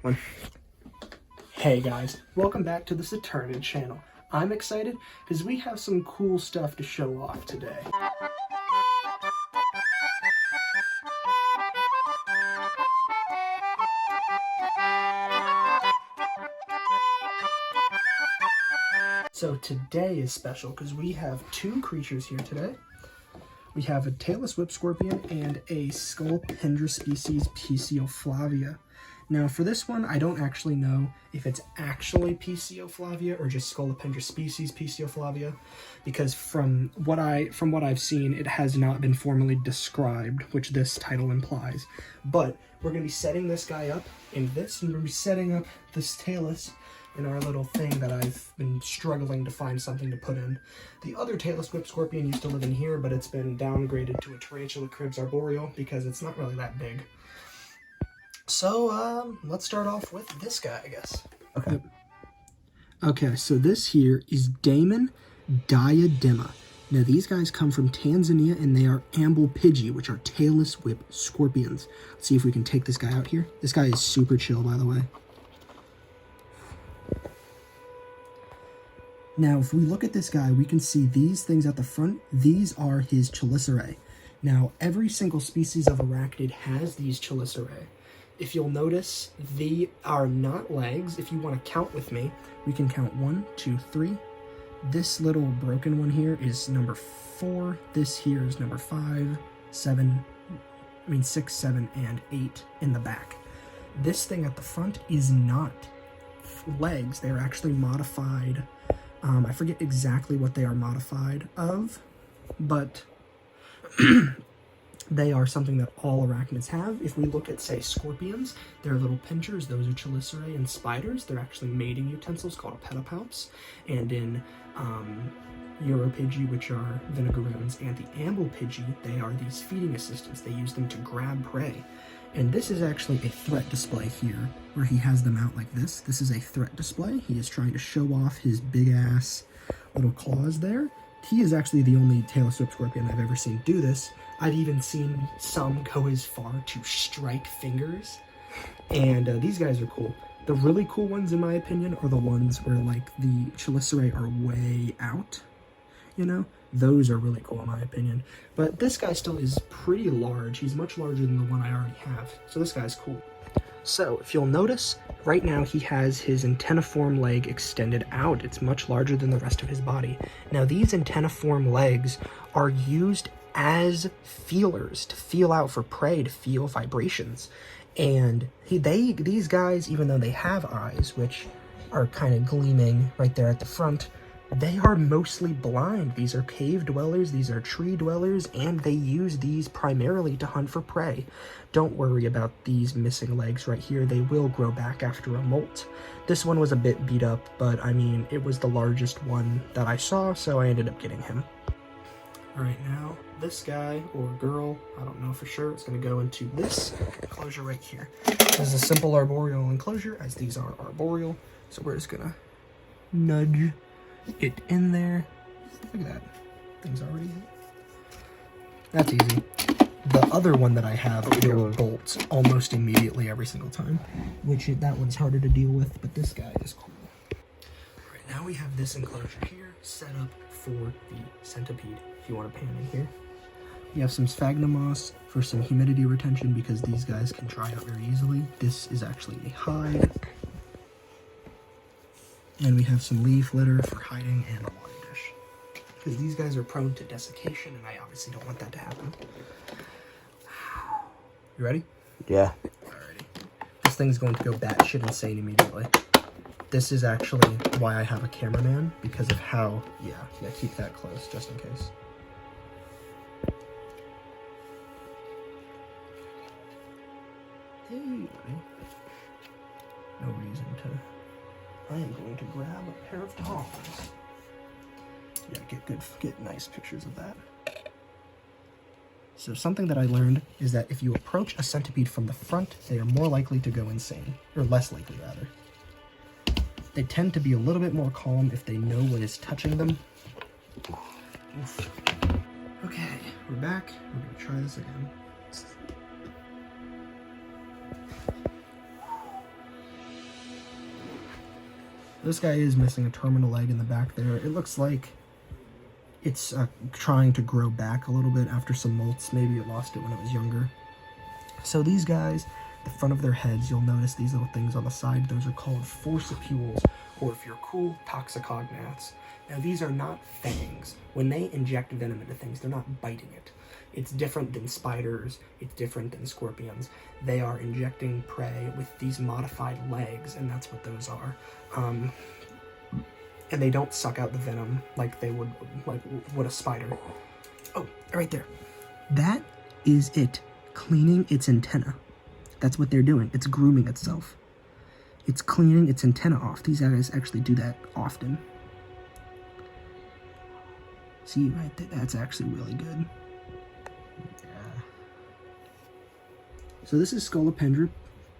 One. Hey guys, welcome back to the Centipedes channel. I'm excited because we have some cool stuff to show off today. So today is special because we have two creatures here today. We have a tailless whip scorpion and a Scolopendra species piceoflava. Now for this one, I don't actually know if it's actually piceoflava or just Scolopendra species piceoflava, because from what I've seen, it has not been formally described, which this title implies. But we're going to be setting this guy up in this, and we're going to be setting up this tailless in our little thing that I've been struggling to find something to put in. The other tailless whip scorpion used to live in here, but it's been downgraded to a tarantula cribs arboreal because it's not really that big. So, let's start off with this guy, I guess. Okay, so this here is Damon diadema. Now, these guys come from Tanzania, and they are amblepigi, which are tailless whip scorpions. Let's see if we can take this guy out here. This guy is super chill, by the way. Now, if we look at this guy, we can see these things at the front. These are his chelicerae. Now, every single species of arachnid has these chelicerae. If you'll notice, they are not legs. If you want to count with me, we can count 1, 2, 3. This little broken one here is number 4. This here is number 5, 6, 7, and 8 in the back. This thing at the front is not legs. They're actually modified. I forget exactly what they are modified of, but they are something that all arachnids have. If we look at, say, scorpions, they're little pinchers. Those are chelicerae. And spiders, they're actually mating utensils called pedipalps. And in Europygi, which are vinegaroons, and the amblepigi, they are these feeding assistants. They use them to grab prey. And this is actually a threat display here, where he has them out like this. This is a threat display. He is trying to show off his big-ass little claws there. He is actually the only tailless whip scorpion I've ever seen do this. I've even seen some go as far to strike fingers. And these guys are cool. The really cool ones, in my opinion, are the ones where, like, the chelicerae are way out, you know? Those are really cool, in my opinion. But this guy still is pretty large. He's much larger than the one I already have. So this guy's cool. So, if you'll notice, right now he has his antenniform leg extended out. It's much larger than the rest of his body. Now, these antenniform legs are used as feelers to feel out for prey, to feel vibrations. And these guys, even though they have eyes, which are kind of gleaming right there at the front, they are mostly blind. These are cave dwellers, these are tree dwellers, and they use these primarily to hunt for prey. Don't worry about these missing legs right here. They will grow back after a molt. This one was a bit beat up, but I mean, it was the largest one that I saw, so I ended up getting him. Alright, now, this guy, or girl, I don't know for sure, it's going to go into this enclosure right here. This is a simple arboreal enclosure, as these are arboreal, so we're just going to nudge it in there. Look at that. Thing's already in. That's easy. The other one that I have will bolt almost immediately every single time, which that one's harder to deal with, but this guy is cool. Alright, now we have this enclosure here set up for the centipede. If you want to pan in here. You have some sphagnum moss for some humidity retention because these guys can dry out very easily. This is actually a hide. And we have some leaf litter for hiding and a water dish. Because these guys are prone to desiccation, and I obviously don't want that to happen. You ready? Yeah. Alrighty. This thing's going to go batshit insane immediately. This is actually why I have a cameraman, because of how, yeah, keep that close, just in case. Hey, buddy. No reason to... I am going to grab a pair of tongs. Yeah, get nice pictures of that. So something that I learned is that if you approach a centipede from the front, they are more likely to go insane, or less likely rather. They tend to be a little bit more calm if they know what is touching them. Oof. Okay, we're back. We're gonna try this again. This guy is missing a terminal leg in the back there. It looks like it's trying to grow back a little bit after some molts. Maybe it lost it when it was younger. So these guys, the front of their heads, you'll notice these little things on the side. Those are called forcipules, or if you're cool, toxicognaths. Now these are not fangs. When they inject venom into things, they're not biting it. It's different than spiders, it's different than scorpions. They are injecting prey with these modified legs, and that's what those are. And they don't suck out the venom like they would, like what a spider. Oh, right there. That is it cleaning its antenna. That's what they're doing. It's grooming itself. It's cleaning its antenna off. These guys actually do that often. See right there? That's actually really good. Yeah. So this is Scolopendra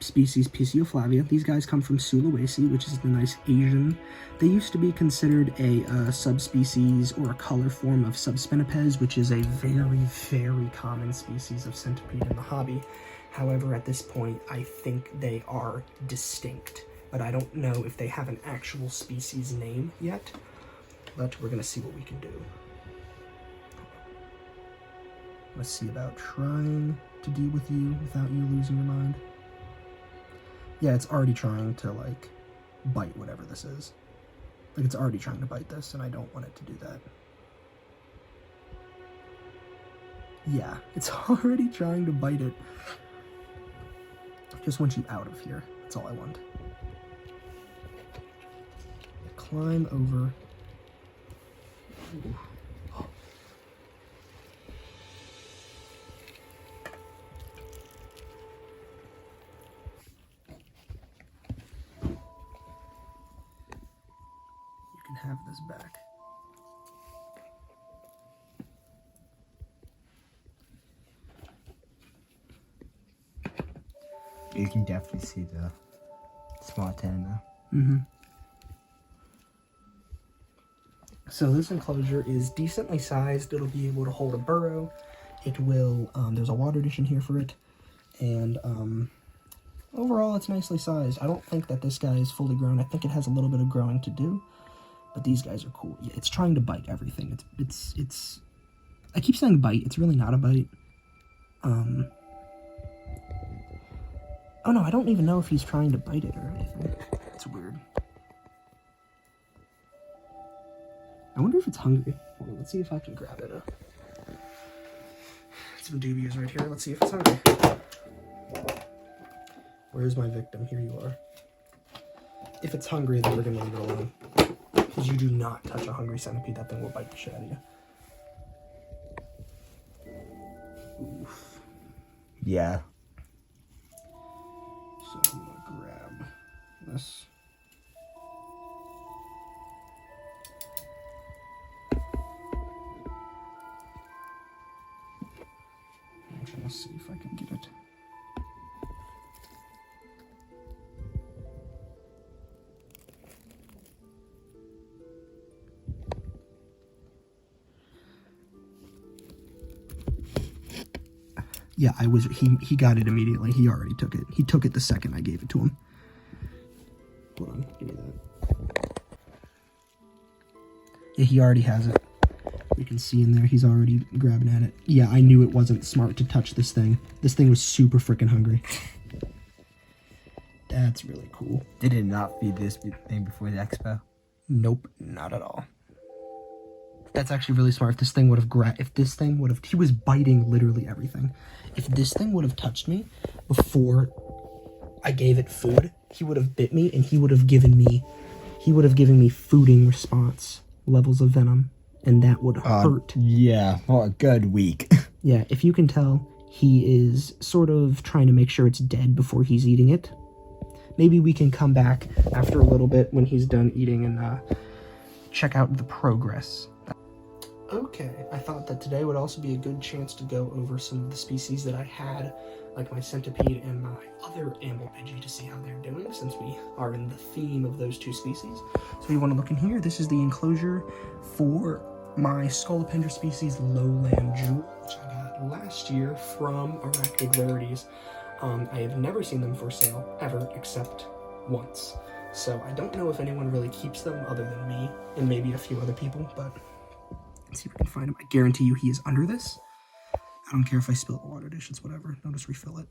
species piceoflava. These guys come from Sulawesi, which is the nice Asian. They used to be considered a subspecies or a color form of Centipede, which is a very, very common species of centipede in the hobby. However, at this point, I think they are distinct, but I don't know if they have an actual species name yet, but we're going to see what we can do. Let's see about trying to deal with you without you losing your mind. Yeah, it's already trying to, like, bite whatever this is. Like, it's already trying to bite this, and I don't want it to do that. Yeah, it's already trying to bite it. I just want you out of here. That's all I want. Climb over. Ooh. Have this back. You can definitely see the small antenna. So this enclosure is decently sized. It'll be able to hold a burrow. It will, there's a water dish in here for it. And overall, it's nicely sized. I don't think that this guy is fully grown. I think it has a little bit of growing to do. But these guys are cool. Yeah, it's trying to bite everything. It's I keep saying bite. It's really not a bite. Oh no, I don't even know if he's trying to bite it or anything. It's weird. I wonder if it's hungry. Hold on, let's see if I can grab it. Some doobies right here. Let's see if it's hungry. Where's my victim? Here you are. If it's hungry, then we're gonna leave it alone. Because you do not touch a hungry centipede, that thing will bite the shit out of you. Oof. Yeah. So I'm gonna grab this. I'm trying to see if I can get it. Yeah, he got it immediately. He already took it. He took it the second I gave it to him. Hold on, give me that. Yeah, he already has it. We can see in there, he's already grabbing at it. Yeah, I knew it wasn't smart to touch this thing. This thing was super freaking hungry. That's really cool. Did it not feed this thing before the expo? Nope, not at all. That's actually really smart. If this thing would have he was biting literally everything. If this thing would have touched me before I gave it food, he would have bit me and he would have given me fooding response levels of venom, and that would hurt. Yeah, for a good week. Yeah, if you can tell, he is sort of trying to make sure it's dead before he's eating it. Maybe we can come back after a little bit when he's done eating and check out the progress. Okay, I thought that today would also be a good chance to go over some of the species that I had, like my centipede and my other amblepidgy, to see how they're doing, since we are in the theme of those two species. So you want to look in here. This is the enclosure for my Scolopendra species lowland jewel, which I got last year from Arachnid Rarities. I have never seen them for sale, ever, except once. So I don't know if anyone really keeps them other than me and maybe a few other people, but let's see if we can find him. I guarantee you he is under this. I don't care if I spill the water dish, it's whatever. I'll just refill it.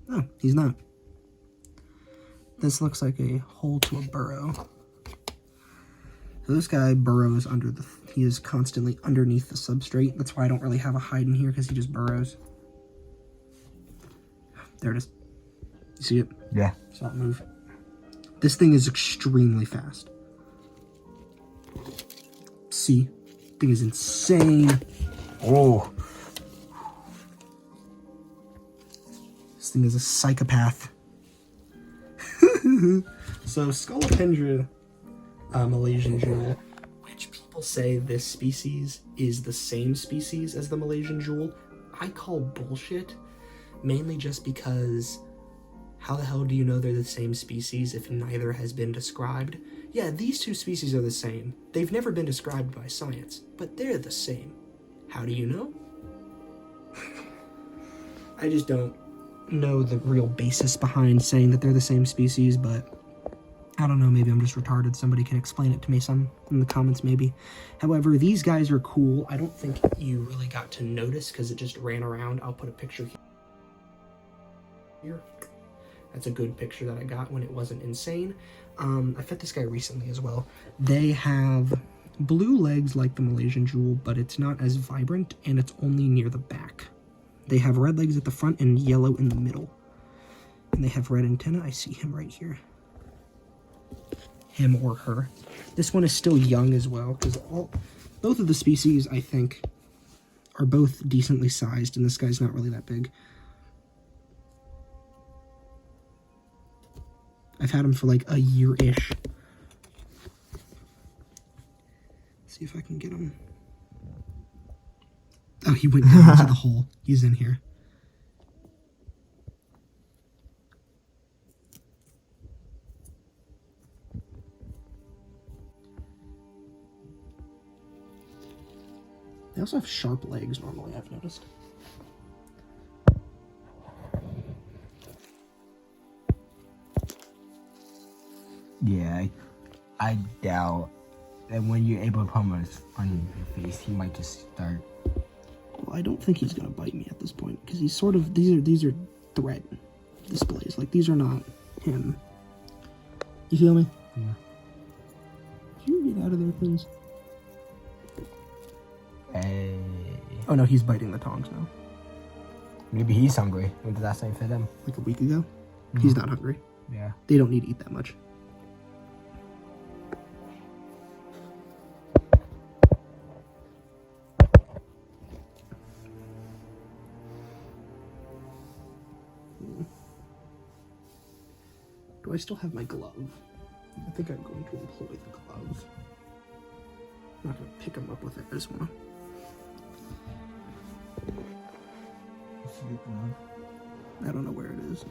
No, he's not. This looks like a hole to a burrow. So this guy burrows under the, he is constantly underneath the substrate. That's why I don't really have a hide in here, because he just burrows. There it is. You see it? Yeah. It's not move. This thing is extremely fast. See? Thing is insane. Oh. This thing is a psychopath. So Scolopendra, Malaysian jewel, which people say this species is the same species as the Malaysian jewel, I call bullshit, mainly just because how the hell do you know they're the same species if neither has been described? Yeah, these two species are the same. They've never been described by science, but they're the same. How do you know? I just don't know the real basis behind saying that they're the same species, but I don't know, maybe I'm just retarded. Somebody can explain it to me some in the comments maybe. However, these guys are cool. I don't think you really got to notice because it just ran around. I'll put a picture here. That's a good picture that I got when it wasn't insane. I fed this guy recently as well. They have blue legs like the Malaysian jewel, but it's not as vibrant and it's only near the back. They have red legs at the front and yellow in the middle. And they have red antenna. I see him right here. Him or her. This one is still young as well, because both of the species, I think, are both decently sized, and this guy's not really that big. I've had him for like a year-ish. See if I can get him. Oh, he went down into the hole. He's in here. They also have sharp legs normally, I've noticed. Yeah, I doubt that when you're able to put him on your face, he might just start. Well, I don't think he's gonna bite me at this point, because he's sort of, these are threat displays. Like, these are not him. You feel me? Yeah. Can you get out of there, please? Hey. Oh no, he's biting the tongs now. Maybe he's hungry. When did that time fit him? Like a week ago? He's not hungry. Yeah. They don't need to eat that much. Do I still have my glove? I think I'm going to employ the glove. I'm not going to pick him up with it. I just want to. I don't know where it is.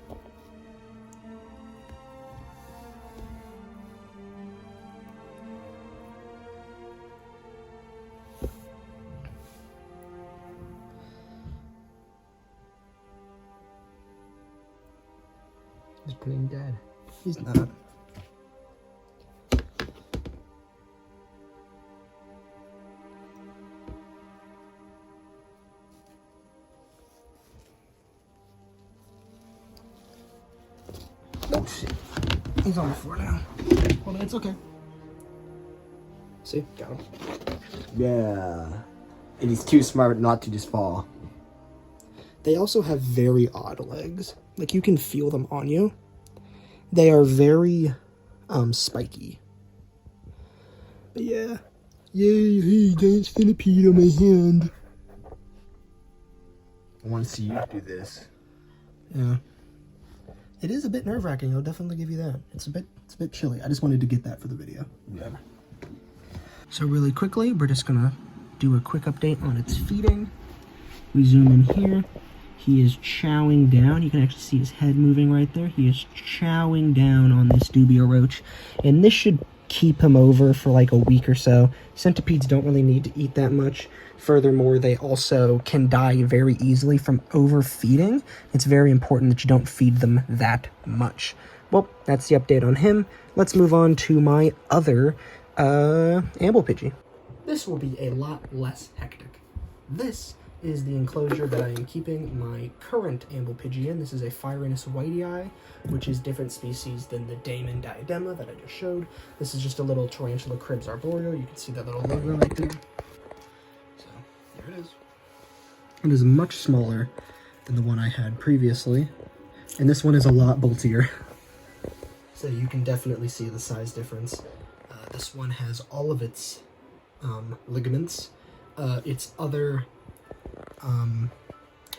He's playing dead. He's not. Oh shit. He's on the floor now. Hold on, it's okay. See? Got him. Yeah. And he's too smart not to just fall. They also have very odd legs. Like, you can feel them on you. They are very spiky. But yeah. Yay, hey, giant centipede on my hand. I want to see you do this. Yeah. It is a bit nerve-wracking, I'll definitely give you that. It's a bit chilly. I just wanted to get that for the video. Yeah. So really quickly, we're just gonna do a quick update on its feeding. We zoom in here. He is chowing down. You can actually see his head moving right there. He is chowing down on this dubia roach. And this should keep him over for like a week or so. Centipedes don't really need to eat that much. Furthermore, they also can die very easily from overfeeding. It's very important that you don't feed them that much. Well, that's the update on him. Let's move on to my other amble pidgey. This will be a lot less hectic. This is the enclosure that I am keeping my current amble pidgey in. This is a Firenus whitei, which is different species than the Damon diadema that I just showed. This is just a little tarantula cribs arboreal. You can see that little logo right there. So there it is. It is much smaller than the one I had previously, and this one is a lot bulkier. So you can definitely see the size difference. This one has all of its ligaments. Its other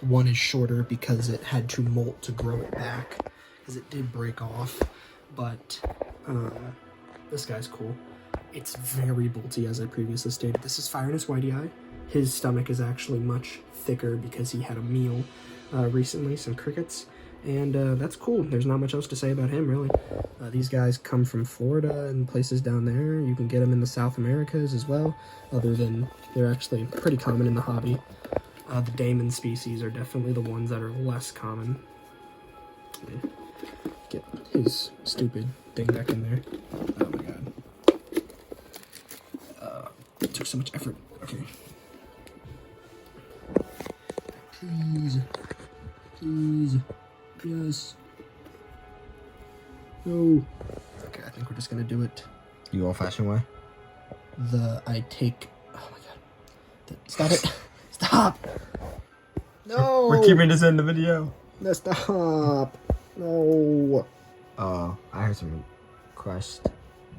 one is shorter because it had to molt to grow it back, because it did break off. But this guy's cool. It's very bolty, as I previously stated. This is Firenus whitei. His stomach is actually much thicker because he had a meal recently, some crickets. And that's cool. There's not much else to say about him, really. These guys come from Florida and places down there. You can get them in the South Americas as well, other than they're actually pretty common in the hobby. The Damon species are definitely the ones that are less common. Get his stupid thing back in there. Oh my god. It took so much effort. Okay. Please. Please. Yes. No. Okay, I think we're just gonna do it You old-fashioned way? I take... Oh my god. Stop it. Stop! No! We're keeping this in the video. No, stop! No! Oh, I heard some crushed.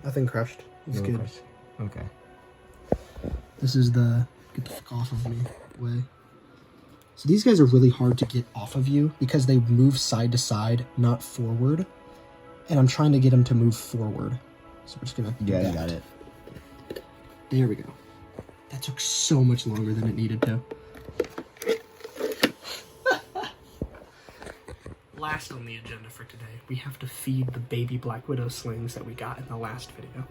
Nothing crushed. It's No good. crushed. Okay. This is the get the fuck off of me way. So these guys are really hard to get off of you because they move side to side, not forward. And I'm trying to get them to move forward. So we're just gonna do that. You got it. There we go. That took so much longer than it needed to. Last on the agenda for today, we have to feed the baby Black Widow slings that we got in the last video.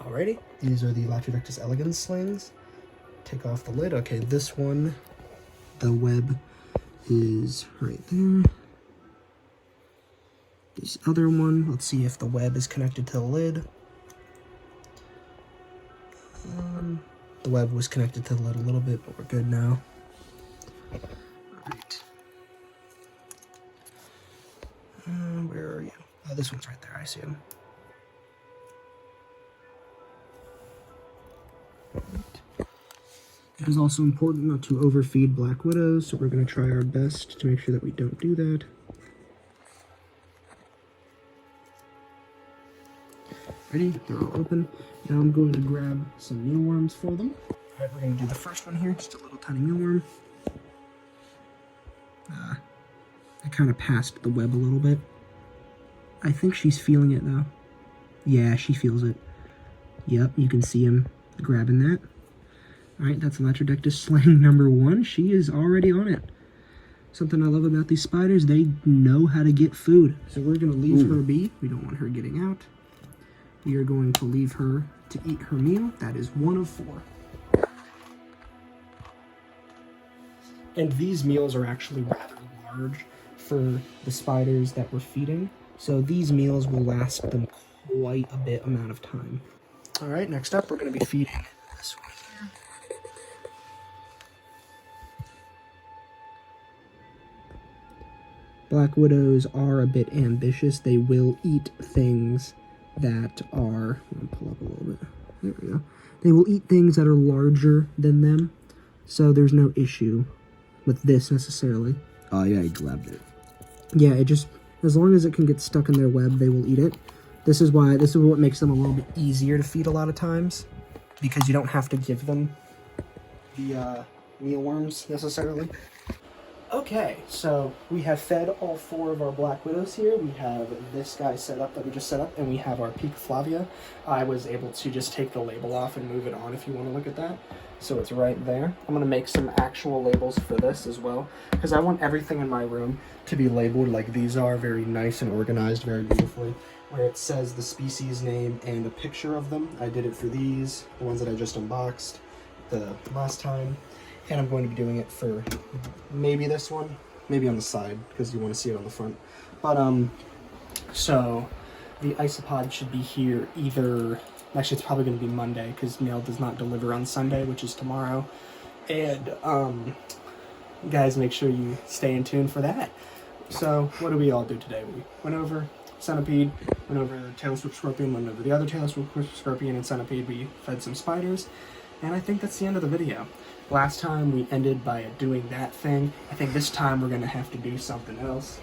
Alrighty, these are the Latrodectus elegans slings. Take off the lid. Okay, this one, the web is right there. This other one, let's see if the web is connected to the lid. The web was connected to the lid a little bit, but we're good now. Alright. Where are you? Oh, this one's right there. I see him. It is also important not to overfeed Black Widows, so we're going to try our best to make sure that we don't do that. Ready? They're all open. Now I'm going to grab some mealworms for them. Alright, we're going to do the first one here, just a little tiny mealworm. I kind of passed the web a little bit. I think she's feeling it though. Yeah, she feels it. Yep, you can see him grabbing that. Alright, that's Latrodectus sling number 1. She is already on it. Something I love about these spiders, they know how to get food. So we're going to leave her be. We don't want her getting out. We are going to leave her to eat her meal. That is 1 of 4. And these meals are actually rather large for the spiders that we're feeding. So these meals will last them quite a bit amount of time. All right, next up, we're going to be feeding this one here. Black widows are a bit ambitious. They will eat things that are, I'm gonna pull up a little bit. There we go. They will eat things that are larger than them. So there's no issue with this necessarily. Oh yeah, he grabbed it. Yeah, it just, as long as it can get stuck in their web, they will eat it. This is what makes them a little bit easier to feed a lot of times, because you don't have to give them the mealworms necessarily. Okay, so we have fed all 4 of our Black Widows here. We have this guy set up that we just set up, and we have our piceoflava. I was able to just take the label off and move it on if you want to look at that. So it's right there. I'm going to make some actual labels for this as well, because I want everything in my room to be labeled like these are, very nice and organized, very beautifully. where it says the species name and a picture of them. I did it for these, the ones that I just unboxed the last time. And I'm going to be doing it for maybe this one, maybe on the side, because you want to see it on the front. But, so the isopod should be here either, actually it's probably going to be Monday, because mail does not deliver on Sunday, which is tomorrow. And, guys, make sure you stay in tune for that. So, what did we all do today? We went over Centipede, went over tail swoop scorpion, went over the other tail swoop scorpion and Centipede. We fed some spiders, and I think that's the end of the video. Last time we ended by doing that thing. I think this time we're going to have to do something else.